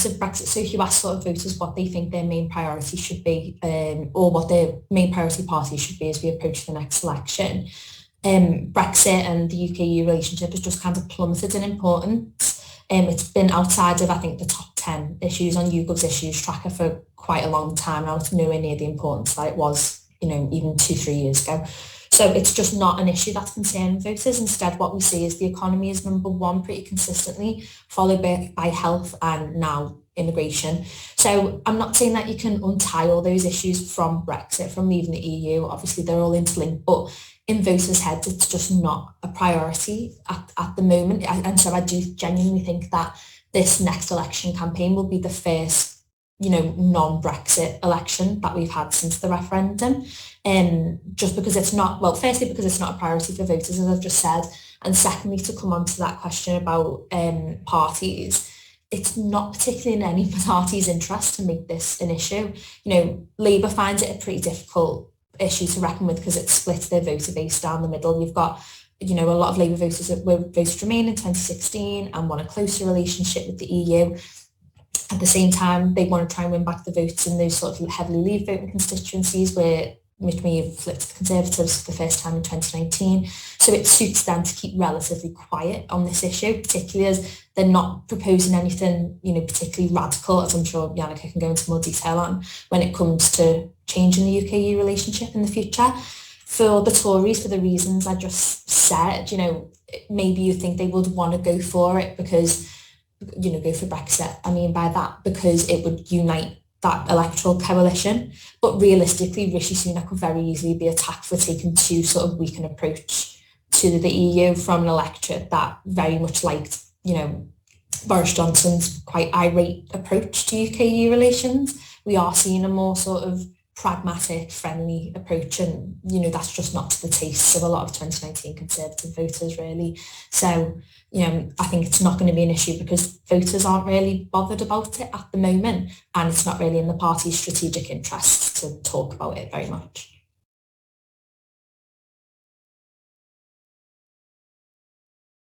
massive Brexit. So if you ask sort of voters what they think their main priority should be, or what their main priority party should be as we approach the next election, Brexit and the UK-EU relationship has just kind of plummeted in importance. It's been outside of, I think, the top 10 issues on YouGov's issues tracker for quite a long time now. It's nowhere near the importance that it was, even 2-3 years ago. So it's just not an issue that's concerning voters. Instead, what we see is the economy is number one pretty consistently, followed by health and now immigration. So I'm not saying that you can untie all those issues from Brexit, from leaving the EU. Obviously, they're all interlinked, but in voters' heads, it's just not a priority at the moment. And so I do genuinely think that this next election campaign will be the first non-Brexit election that we've had since the referendum. Just because it's not, well, firstly, because it's not a priority for voters, as I've just said, and secondly, to come on to that question about parties, it's not particularly in any party's interest to make this an issue. Labour finds it a pretty difficult issue to reckon with because it splits their voter base down the middle. You've got a lot of Labour voters that were voted Remain in 2016 and want a closer relationship with the EU. At the same time, they want to try and win back the votes in those sort of heavily Leave voting constituencies where Mick May flipped to the Conservatives for the first time in 2019. So it suits them to keep relatively quiet on this issue, particularly as they're not proposing anything, particularly radical, as I'm sure Jannike can go into more detail on, when it comes to changing the UK-EU relationship in the future. For the Tories, for the reasons I just said, maybe you think they would want to go for it because go for Brexit. I mean by that, because it would unite that electoral coalition. But realistically, Rishi Sunak could very easily be attacked for taking too sort of weak an approach to the EU from an electorate that very much liked, Boris Johnson's quite irate approach to UK-EU relations. We are seeing a more sort of pragmatic, friendly approach, and that's just not to the tastes of a lot of 2019 Conservative voters, really. So I think it's not going to be an issue because voters aren't really bothered about it at the moment, and it's not really in the party's strategic interests to talk about it very much.